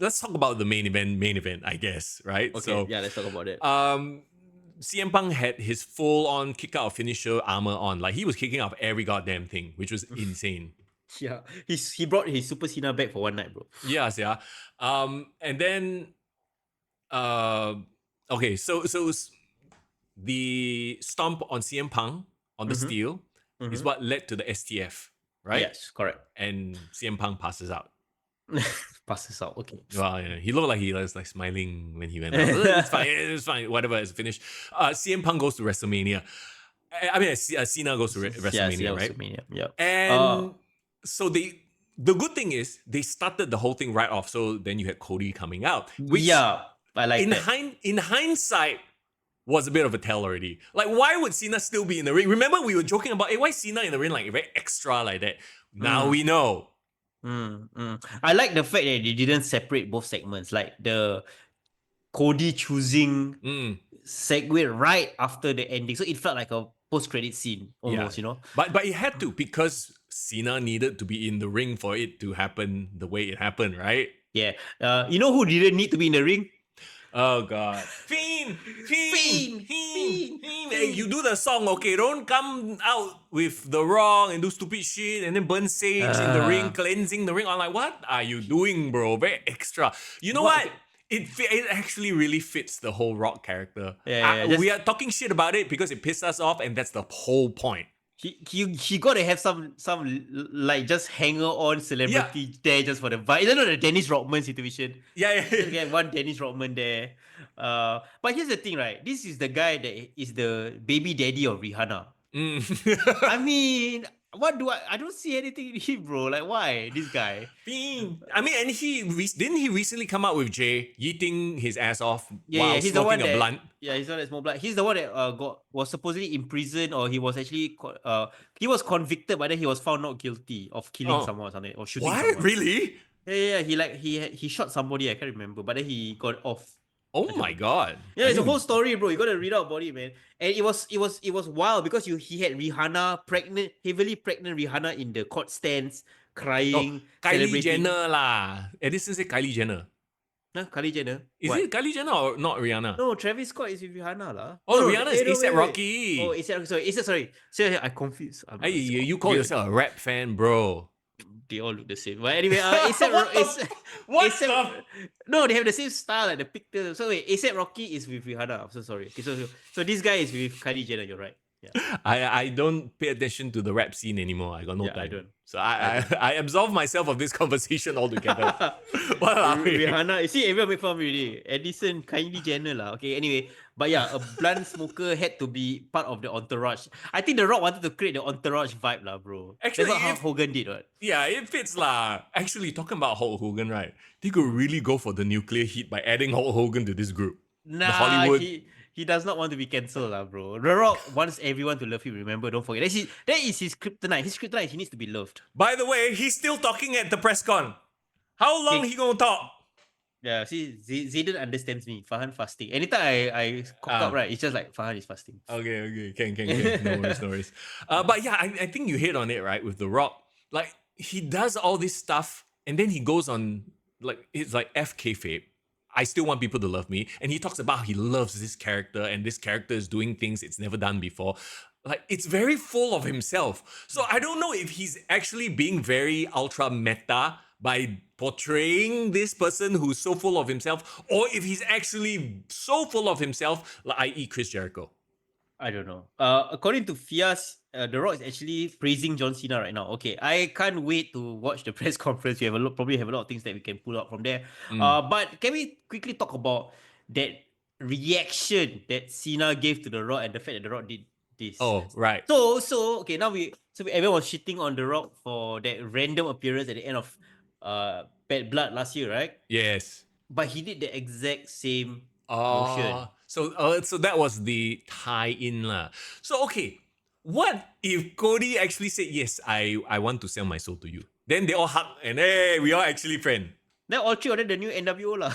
let's talk about the main event, I guess, right? Okay, So, yeah, let's talk about it. CM Punk had his full-on kick-out finisher armor on. Like, he was kicking out every goddamn thing, which was insane. Yeah, he brought his Super Cena back for one night, bro. Yes, yeah. And then, okay, so the stomp on CM Punk on the steel is what led to the STF, right? Yes, correct. And CM Punk passes out. Passes out. Okay. Well, he looked like he was like smiling when he went out. It's fine. Whatever, it's finished. CM Punk goes to WrestleMania. I mean, Cena goes to WrestleMania, Cena right? WrestleMania. Yeah. And so the good thing is they started the whole thing right off. So then you had Cody coming out, which yeah, I like that. in hindsight was a bit of a tell already. Like, why would Cena still be in the ring? Remember, we were joking about, hey, why Cena in the ring like very extra like that? Now we know. I like the fact that they didn't separate both segments. Like the Cody choosing segue right after the ending, so it felt like a post-credit scene almost. You know, but it had to, because Cena needed to be in the ring for it to happen the way it happened, right? Yeah. You know who didn't need to be in the ring? Oh God. Fiend. Hey, you do the song, okay? Don't come out with the wrong and do stupid shit and then burn sage in the ring, cleansing the ring. I'm like, what are you doing, bro? Very extra. You know what? It actually really fits the whole Rock character. We are talking shit about it because it pissed us off, and that's the whole point. He gotta have some like just hanger on celebrity there just for the vibe. Isn't it the Dennis Rodman situation? Yeah. Just get one Dennis Rodman there. But here's the thing, right? This is the guy that is the baby daddy of Rihanna. I mean, what do I don't see anything in him, bro. Like, why this guy? I mean, and didn't he recently come out with Jay yeeting his ass off while he's the one smoking a blunt? Yeah, he's the one that smoked blunt. He's the one that was supposedly in prison, or he was actually he was convicted, but then he was found not guilty of killing someone or something, or shooting someone. What? Really? Yeah. He shot somebody. I can't remember, but then he got off. Oh my God! Yeah, it's a whole story, bro. You gotta read out about it, man. And it was wild because he had Rihanna heavily pregnant Rihanna in the court stands, crying. Kylie Jenner lah. Edison said Kylie Jenner. Huh? Kylie Jenner? Is it Kylie Jenner or not Rihanna? No, Travis Scott is with Rihanna lah. Oh, Rihanna is A$AP Rocky. Oh, sorry. I confused. Hey, you call yourself a rap fan, bro. They all look the same. But anyway, no, they have the same style, like the picture. So wait, A$AP Rocky is with Rihanna. I'm so sorry. Okay, so this guy is with Kylie Jenner. You're right. Yeah. I don't pay attention to the rap scene anymore. I got no time. I don't. So I absolve myself of this conversation altogether. What are we? Rihanna, you see, everyone make fun of me already. Edison, Kylie Jenner lah. Okay, anyway. But yeah, a blunt smoker had to be part of the entourage. I think The Rock wanted to create the entourage vibe lah, bro. Actually, that's what Hulk Hogan did, right? Yeah, it fits lah. Actually, talking about Hulk Hogan, right? They could really go for the nuclear heat by adding Hulk Hogan to this group. Nah, the Hollywood. He does not want to be cancelled, bro. The Rock wants everyone to love him. Remember, don't forget. That is his kryptonite. His kryptonite, he needs to be loved. By the way, he's still talking at the press con. How long he gonna talk? Yeah, see, Zayden understands me. Farhan fasting. Anytime I cock up, right, it's just like Farhan is fasting. Okay. Can. No worries. But yeah, I think you hit on it, right, with The Rock. Like, he does all this stuff, and then he goes on, like, it's like F kayfabe. I still want people to love me. And he talks about how he loves this character, and this character is doing things it's never done before. Like, it's very full of himself. So I don't know if he's actually being very ultra meta by portraying this person who's so full of himself, or if he's actually so full of himself, like i.e. Chris Jericho. I don't know. According to Fias, The Rock is actually praising John Cena right now. Okay, I can't wait to watch the press conference. We probably have a lot of things that we can pull out from there. But can we quickly talk about that reaction that Cena gave to The Rock and the fact that The Rock did this? Oh, right. So okay, now everyone was shitting on The Rock for that random appearance at the end of Bad Blood last year, right? Yes. But he did the exact same motion. So that was the tie-in lah. So okay, what if Cody actually said, yes, I want to sell my soul to you? Then they all hug and hey, we are actually friends. Then all three of them the new NWO lah.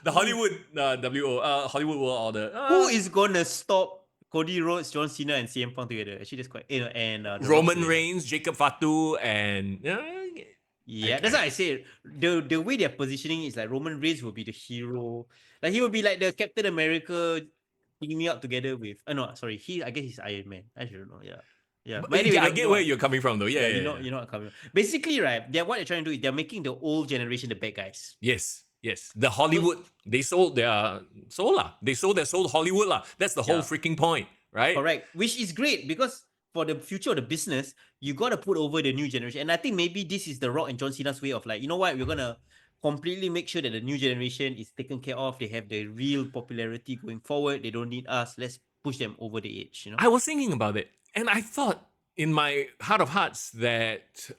The Hollywood Hollywood World Order. Who is gonna stop Cody Rhodes, John Cena, and CM Punk together? Actually, that's quite and Roman Reigns, Jacob Fatu, and Yeah, that's why I say the way they're positioning is like Roman Reigns will be the hero. Like he will be like the Captain America teaming up together with no, sorry, I guess he's Iron Man. I don't know. Yeah. Yeah. But anyway, Yeah, I you get know where what? you're coming from, though. Yeah, Yeah, yeah, yeah. you know what coming. Basically, right, what they're trying to do is they're making the old generation the bad guys. Yes, yes. The So Hollywood, they sold their soul lah. They sold their soul to Hollywood lah. That's the whole yeah, freaking point, right? correct. Which is great because for the future of the business, you gotta put over the new generation. And I think maybe this is the Rock and John Cena's way of like, you know what, we're gonna completely make sure that the new generation is taken care of. They have the real popularity going forward. They don't need us. Let's push them over the edge, you know? I was thinking about it, and I thought in my heart of hearts that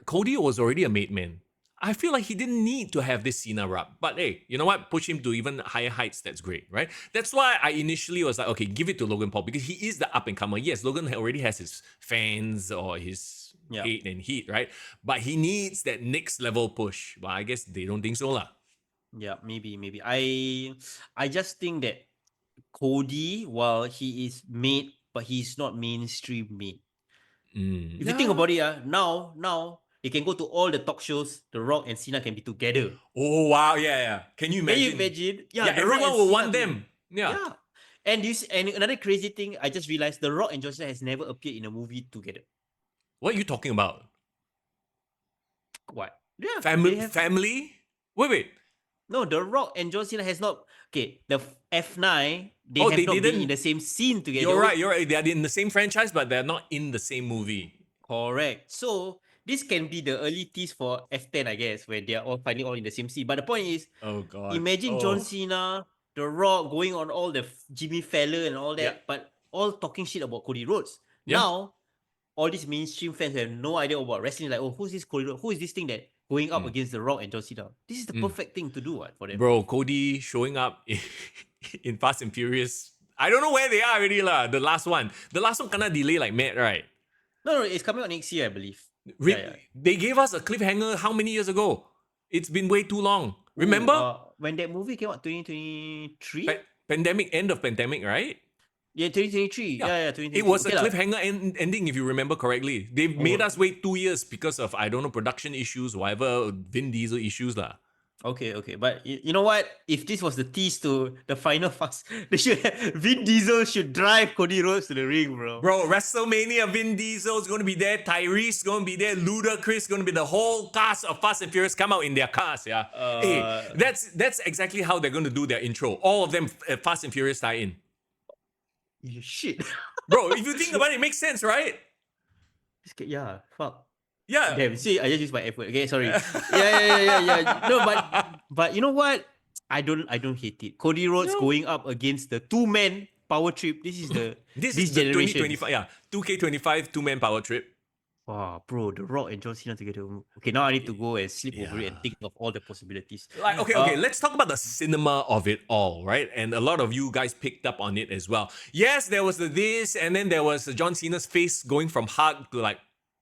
Cody was already a made man. I feel like he didn't need to have this Cena rub. But hey, you know what? Push him to even higher heights. That's great, right? That's why I initially was like, okay, give it to Logan Paul because he is the up and comer. Yes, Logan already has his fans or his hate and heat, right? But he needs that next level push. But I guess they don't think so, lah. Yeah, maybe. I just think that Cody, while he is made, but he's not mainstream made. If you think about it, now they can go to all the talk shows. The Rock and Cena can be together. Oh wow, yeah. Can you imagine? Can you imagine? Yeah, The Rock everyone and will Cena want them. Yeah. And another crazy thing, I just realized The Rock and John Cena has never appeared in a movie together. What are you talking about? What? Yeah. Family? Wait. No, The Rock and John Cena has not. Okay, the F9, they Oh, have they not been didn't- in the same scene together. You're right. They are in the same franchise, but they're not in the same movie. Correct. So this can be the early tease for F10, I guess, where they are all finally all in the same scene. But the point is, Oh god. imagine John Cena, The Rock going on all the Jimmy Fallon and all that, Yeah. but all talking shit about Cody Rhodes. Yeah. Now, all these mainstream fans have no idea about wrestling. Like, oh, who's this Cody Rhodes? Who is this thing that going up against The Rock and John Cena? This is the perfect thing to do for them. Bro, Cody showing up in Fast and Furious. I don't know where they are already lah. The last one kinda delay like mad, right? No, it's coming out next year, I believe. They gave us a cliffhanger how many years ago? It's been way too long. Remember? When that movie came out, 2023? End of pandemic, right? Yeah, 2023. Yeah, 2023. It was a cliffhanger ending, if you remember correctly. They made us wait 2 years because of, I don't know, production issues, whatever, Vin Diesel issues lah. Okay. But you know what? If this was the tease to the final Fast, Vin Diesel should drive Cody Rhodes to the ring, bro. Bro, WrestleMania, Vin Diesel's going to be there, Tyrese going to be there, Ludacris going to be the whole cast of Fast and Furious come out in their cars, yeah. Hey, that's exactly how they're going to do their intro. All of them Fast and Furious tie in. Shit. Bro, if you think about it, it makes sense, right? Yeah, fuck. Yeah. Damn, see, I just used my effort. Okay, sorry. Yeah. No, but you know what? I don't hate it. Cody Rhodes going up against the two-man power trip. This is this the generation. 2025, yeah. 2K25 two-man power trip. Wow, bro, The Rock and John Cena together. Okay, now I need to go and sleep over it and think of all the possibilities. Like, okay, let's talk about the cinema of it all, right? And a lot of you guys picked up on it as well. Yes, there was this, and then there was John Cena's face going from hug to like,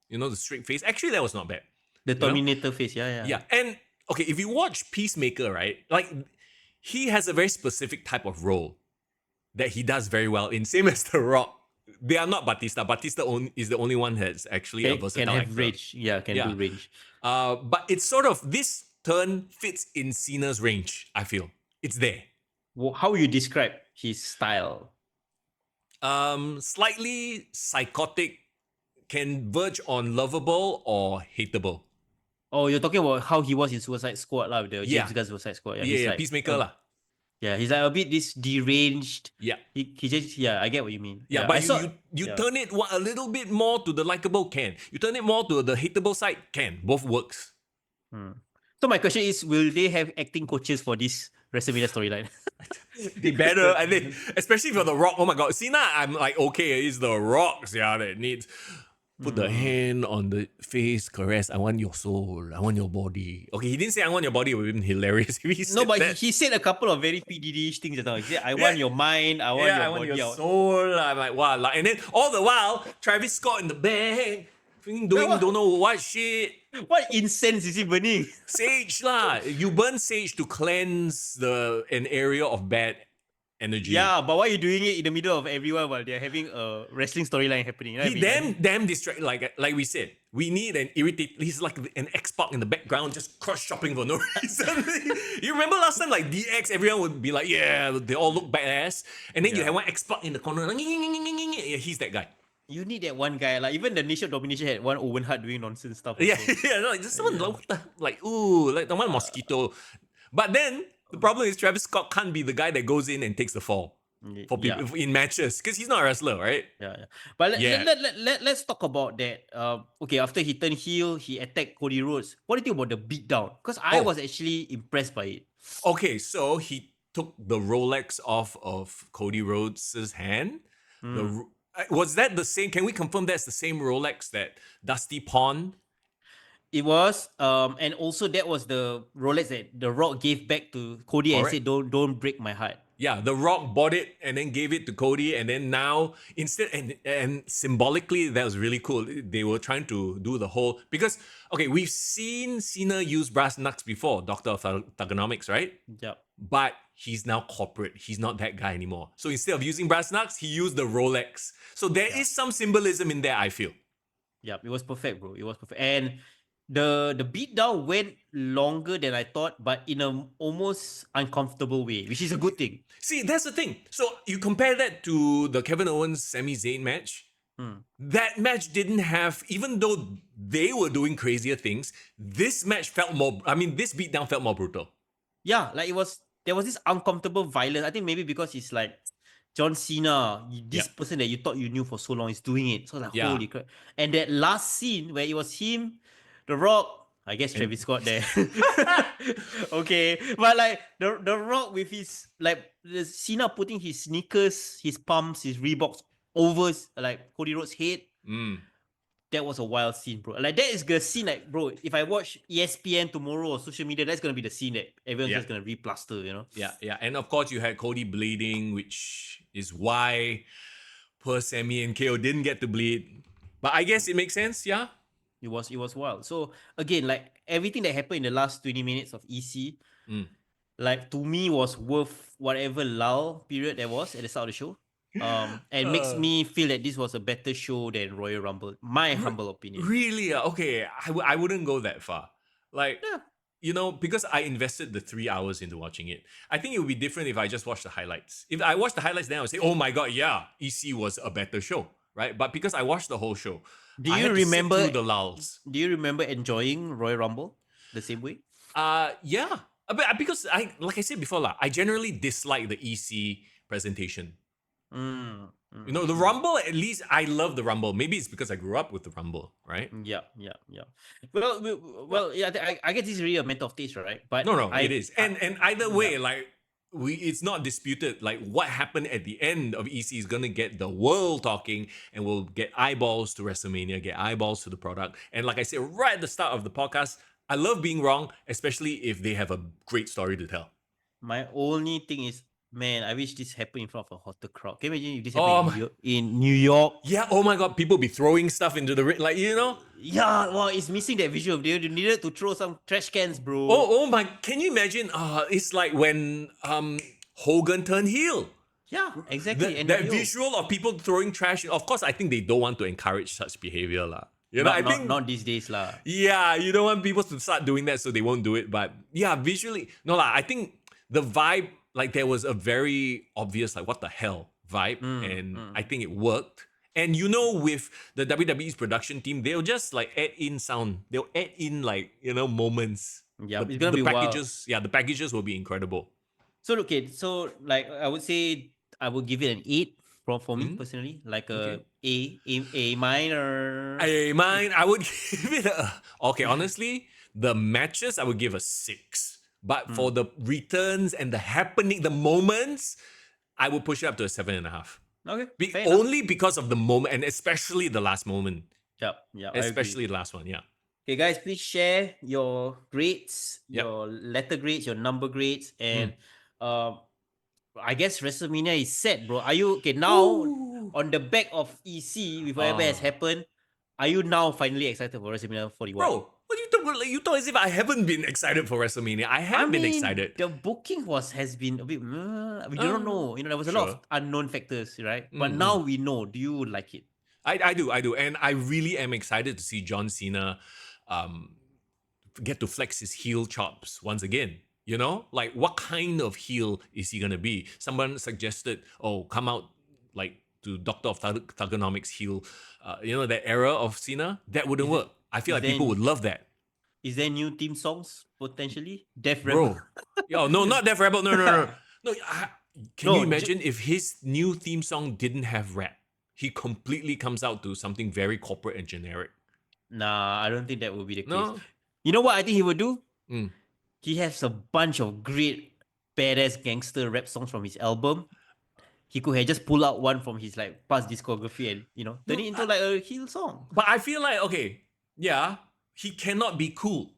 you know, the straight face. Actually, that was not bad. The Terminator face, yeah. Yeah, and okay, if you watch Peacemaker, right, like he has a very specific type of role that he does very well in, same as The Rock. They are not Batista. Batista is the only one that's actually a versatile can have actor. range. Yeah, do range. But it's sort of, this turn fits in Cena's range, I feel. It's there. Well, how would you describe his style? Slightly psychotic, can verge on lovable or hateable. Oh, you're talking about how he was in Suicide Squad, with the James Gunn Suicide Squad. Yeah, like, Peacemaker lah. Yeah, he's like a bit this deranged. Yeah. He just, I get what you mean. Yeah, but you turn it a little bit more to the likable, can. You turn it more to the hateable side, can. Both works. So my question is, will they have acting coaches for this WrestleMania storyline? They better, I think, especially for The Rock. Oh my god, Cena, I'm like, okay, it's The Rock's, that needs. Put the hand on the face, caress. I want your soul. I want your body. Okay, he didn't say I want your body. It would have been hilarious if he said No, but that. he said a couple of very PDD-ish things just now. He said, I want your mind. I want your body your out. soul. I'm like, wow. Like, and then all the while, Travis Scott in the back, doing don't know what shit. What incense is he burning? Sage lah. You burn sage to cleanse an area of bad energy. Yeah, but why are you doing it in the middle of everyone while they're having a wrestling storyline happening? You know what He I mean? damn distracted. Like we said, we need an irritate. He's like an X-Pac in the background, just cross shopping for no reason. You remember last time, like DX, everyone would be like, yeah, they all look badass, and then you Yeah. have one X-Pac in the corner. Like, yeah, he's that guy. You need that one guy. Like even the Nation of Domination had one Owen Hart doing nonsense stuff Yeah, also. yeah, like just someone Yeah. like, what the, like ooh, like the one mosquito. But then the problem is Travis Scott can't be the guy that goes in and takes the fall for people in matches because he's not a wrestler, right? Yeah. But Yeah. let's talk about that. Okay, after he turned heel, he attacked Cody Rhodes. What do you think about the beatdown? Because I Oh. was actually impressed by it. Okay, so he took the Rolex off of Cody Rhodes' hand. Was that the same? Can we confirm that's the same Rolex that Dusty pawned? It was, and also that was the Rolex that The Rock gave back to Cody and Correct. said, "Don't break my heart." Yeah, The Rock bought it and then gave it to Cody, and then now instead and symbolically that was really cool. They were trying to do the whole because okay, we've seen Cena use brass knucks before, Doctor of Thugonomics, right? Yep. But he's now corporate. He's not that guy anymore. So instead of using brass knucks, he used the Rolex. So there is some symbolism in there, I feel. Yep. It was perfect, bro. It was perfect, and the beatdown went longer than I thought, but in a almost uncomfortable way, which is a good thing. See, that's the thing. So you compare that to the Kevin Owens Sami Zayn match. That match didn't have, even though they were doing crazier things, this match felt more, I mean, this beatdown felt more brutal. Yeah, like there was this uncomfortable violence. I think maybe because it's like John Cena, this person that you thought you knew for so long is doing it. So like, holy crap. And that last scene where it was him, The Rock, I guess Travis Scott there. Okay. But like the Rock with his like the Cena putting his sneakers, his pumps, his Reeboks over like Cody Rhodes' head. That was a wild scene, bro. Like that is the scene, like, bro, if I watch ESPN tomorrow or social media, that's gonna be the scene that everyone's just gonna replaster, you know? Yeah. And of course you had Cody bleeding, which is why poor Sammy and KO didn't get to bleed. But I guess it makes sense, yeah? It was wild. So again, like everything that happened in the last 20 minutes of EC, like to me was worth whatever lull period there was at the start of the show. And makes me feel that this was a better show than Royal Rumble. My humble opinion. Really? Okay, I wouldn't go that far. Like, you know, because I invested the 3 hours into watching it. I think it would be different if I just watched the highlights. If I watched the highlights, then I would say, oh my god, yeah, EC was a better show, right? But because I watched the whole show, Do I you had to remember sit through the lulls? Do you remember enjoying Royal Rumble the same way? Yeah. But because like I said before, I generally dislike the EC presentation. You know, the Rumble, at least I love the Rumble. Maybe it's because I grew up with the Rumble, right? Yeah. Well, yeah. I guess this is really a matter of taste, right? But No, it is. And either way, like it's not disputed. Like what happened at the end of EC is gonna get the world talking, and we'll get eyeballs to WrestleMania, get eyeballs to the product. And like I said right at the start of the podcast, I love being wrong, especially if they have a great story to tell. my only thing is, man, I wish this happened in front of a hotter crowd. Can you imagine if this happened in New York? Yeah, oh my god, people be throwing stuff into the ring, like, you know? Yeah, well, it's missing that visual. They needed to throw some trash cans, bro. Oh my, can you imagine? It's like when Hogan turned heel. Yeah, exactly. And That visual of people throwing trash. Of course, I think they don't want to encourage such behavior, lah. You know, I think not these days, lah. Yeah, you don't want people to start doing that, so they won't do it. But yeah, visually, no lah. I think the vibe, like there was a very obvious, like what the hell vibe, and I think it worked. And you know, with the WWE's production team, they'll just like add in sound. They'll add in like, you know, moments. Yeah, it's gonna be packages. Wild. Yeah, the packages will be incredible. So okay, so like I would say I would give it an 8 for me personally, like A minor. A minor. I would give it a okay. Honestly, the matches I would give a 6. But for the returns and the happening, the moments, I would push it up to a 7.5. Okay. Only because of the moment, and especially the last moment. Yeah. Especially the last one, yeah. Okay, guys, please share your grades, your letter grades, your number grades, and I guess WrestleMania is set, bro. Are you okay now? On the back of EC with whatever has happened, are you now finally excited for WrestleMania 41? Bro, What you talk? Like, you talk as if I haven't been excited for WrestleMania. I I have been mean, excited. the booking has been a bit. We don't know. There was a lot of Sure. unknown factors, right? But Mm-mm. now we know. Do you like it? I do, and I really am excited to see John Cena um, get to flex his heel chops once again. You know, like what kind of heel is he gonna be? Someone suggested, oh, come out like to Doctor of Thugonomics heel. That era of Cena that wouldn't Is it? work. I feel Is like there? people would love that, Is there new theme songs potentially? Death Rebel. bro. Yo, no, not Def Rebel. No, no, no, no. Can you no. imagine if his new theme song didn't have rap? He completely comes out to something very corporate and generic. Nah, I don't think that will be the case. No. You know what I think he would do? Mm. He has a bunch of great badass gangster rap songs from his album. He could have just pulled out one from his like past discography and turn No, it into like a heel song. but I feel like okay, yeah, he cannot be cool.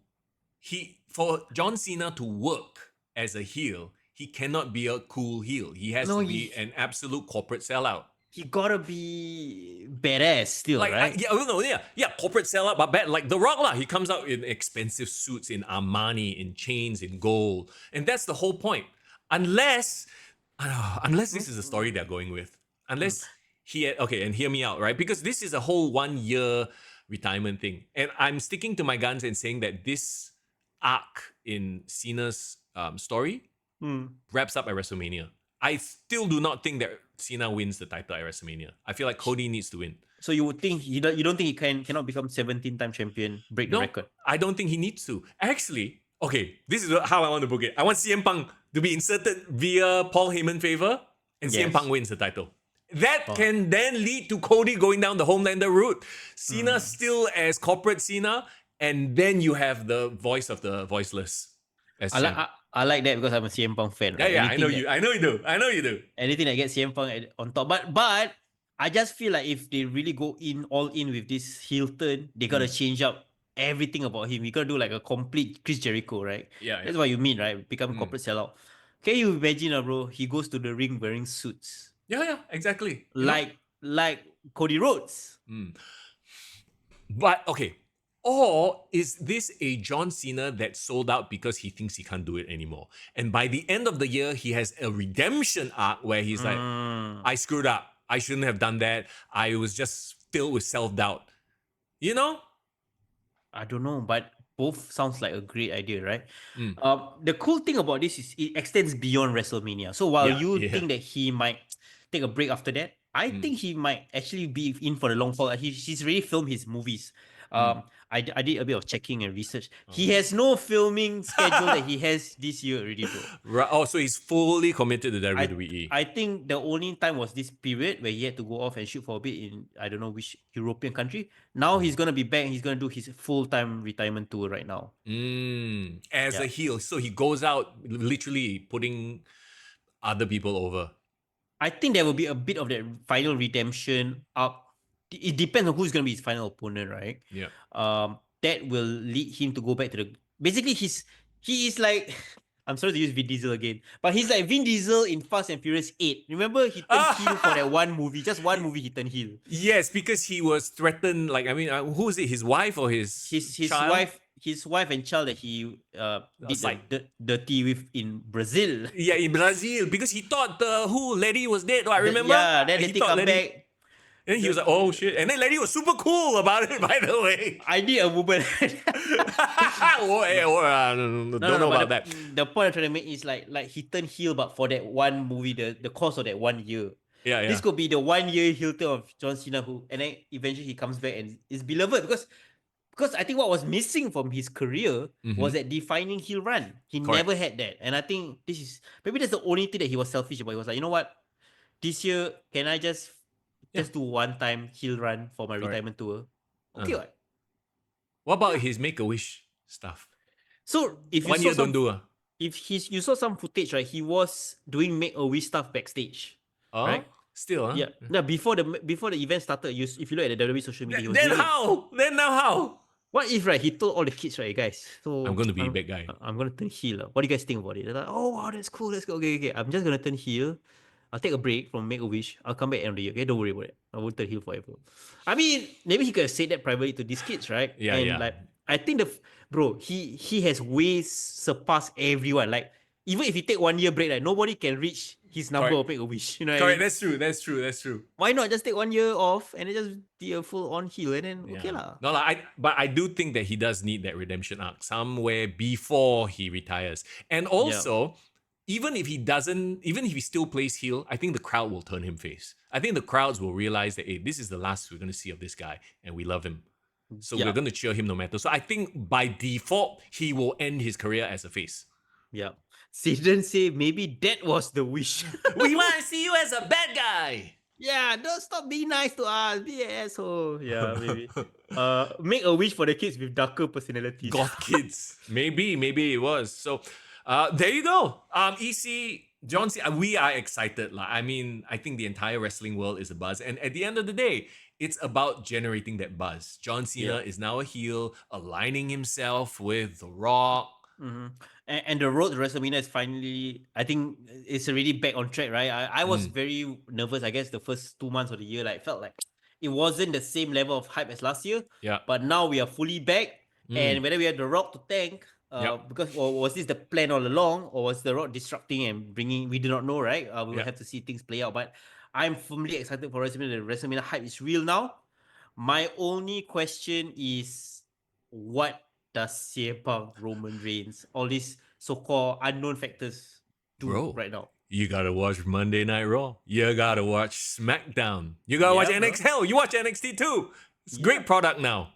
For John Cena to work as a heel, he cannot be a cool heel. He has No, to be an absolute corporate sellout. he gotta be badass still, Like right? yeah, corporate sellout, but bad like The Rock lah. He comes out in expensive suits, in Armani, in chains, in gold, and that's the whole point. Unless, unless this is the story they're going with, unless and hear me out, right? Because this is a whole 1 year retirement thing, and I'm sticking to my guns and saying that this arc in Cena's story wraps up at WrestleMania. I still do not think that Cena wins the title at WrestleMania. I feel like Cody needs to win. So you would think you don't think he cannot become 17-time champion, break the No, record? I don't think he needs to. Actually, okay, this is how I want to book it. I want CM Punk to be inserted via Paul Heyman favor, and CM Yes. Punk wins the title. That can then lead to Cody going down the Homelander route. Cena still as corporate Cena, and then you have the voice of the voiceless. As I like that because I'm a CM Punk fan. yeah, Right? yeah, I know you. I know you do. I know you do. Anything that gets CM Punk on top. But I just feel like if they really go all in with this heel turn, they gotta change up everything about him. You gotta do like a complete Chris Jericho, right? Yeah, That's yeah. what you mean, right? Become corporate sellout. Can you imagine, bro? He goes to the ring wearing suits, Yeah, exactly. You know? like Cody Rhodes. But okay, or is this a John Cena that sold out because he thinks he can't do it anymore? And by the end of the year, he has a redemption arc where he's like, I screwed up. I shouldn't have done that. I was just filled with self-doubt. You know? I don't know, but both sounds like a great idea, right? The cool thing about this is it extends beyond WrestleMania. So while you think that he might take a break after that, I think he might actually be in for the long haul. He's really filmed his movies. I did a bit of checking and research. He has no filming schedule that he has this year already, bro. Right. Oh, so he's fully committed to WWE. I think the only time was this period where he had to go off and shoot for a bit in I don't know which European country. Now he's gonna be back. He's gonna do his full-time retirement tour right now. As a heel. So he goes out literally putting other people over. I think there will be a bit of that final redemption arc. It depends on who's gonna be his final opponent, right? Yeah. That will lead him to go back to the. Basically, he is like. I'm sorry to use Vin Diesel again, but he's like Vin Diesel in Fast and Furious 8. Remember, he turned heel for that one movie. Just one movie, he turned heel. Yes, because he was threatened. Like, I mean, who is it? His wife or his child? His wife and child that he did the dirty with in Brazil. Yeah, in Brazil, because he thought Letty was dead. I remember. Yeah, then Letty come back. And he was like, oh shit. And then Letty was super cool about it, by the way. I need a woman. Don't know about that. The point I'm trying to make is like he turned heel, but for that one movie, the course of that 1 year. Yeah. This could be the 1 year heel turn of John Cena, and then eventually he comes back and is beloved because I think what was missing from his career was that defining heel run. He never had that, and I think maybe that's the only thing that he was selfish about. He was like, you know what, this year can I just do one time heel run for my retirement tour? Okay, what? What about his Make-A-Wish stuff? So if you 1 year don't do you saw some footage, right? He was doing Make-A-Wish stuff backstage. Right? Still, huh? Yeah. No, before the event started, if you look at the WWE social media, Then now how? What if, right, he told all the kids, right, guys, so I'm going to be a bad guy. I'm going to turn heel. What do you guys think about it? They're like, oh, wow, that's cool. Let's go. Okay. I'm just going to turn heel. I'll take a break from Make-A-Wish. I'll come back end of the year. Okay, don't worry about it. I won't turn heel forever. I mean, maybe he could have said that privately to these kids, right? Yeah. Like, I think bro, he has way surpassed everyone. Like even if he take 1 year break, like nobody can reach his number Correct. or make a wish. You know what I Correct. mean? That's true. That's true. That's true. Why not just take 1 year off and then just be a full on heel and then okay Yeah. lah. No, like, but I do think that he does need that redemption arc somewhere before he retires. And Yeah. also, even if he doesn't, even if he still plays heel, I think the crowd will turn him face. I think the crowds will realize that, hey, this is the last we're going to see of this guy and we love him. So Yeah. we're going to cheer him no matter. So I think by default, he will end his career as a face. Yeah. Satan say maybe that was the wish. We want to see you as a bad guy. Yeah, don't stop being nice to us. Be an asshole. Yeah, maybe. Make a wish for the kids with darker personalities. Goth kids. Maybe it was. So there you go. EC, John Cena, we are excited. Like, I mean, I think the entire wrestling world is a buzz. And at the end of the day, it's about generating that buzz. John Cena is now a heel, aligning himself with The Rock. Mm-hmm. And the road to WrestleMania is finally, I think it's already back on track, right? I was very nervous, I guess, the first 2 months of the year. Like, felt like it wasn't the same level of hype as last year. Yeah. But now we are fully back. And whether we have The Rock to thank, because or was this the plan all along, or was The Rock disrupting and bringing, we do not know, right? We will have to see things play out. But I'm firmly excited for WrestleMania. The WrestleMania hype is real now. My only question is, what does CM Punk, Roman Reigns, all these so-called unknown factors do right now? You gotta watch Monday Night Raw. You gotta watch SmackDown. You gotta watch NXT. Hell, you watch NXT too. It's a great product now.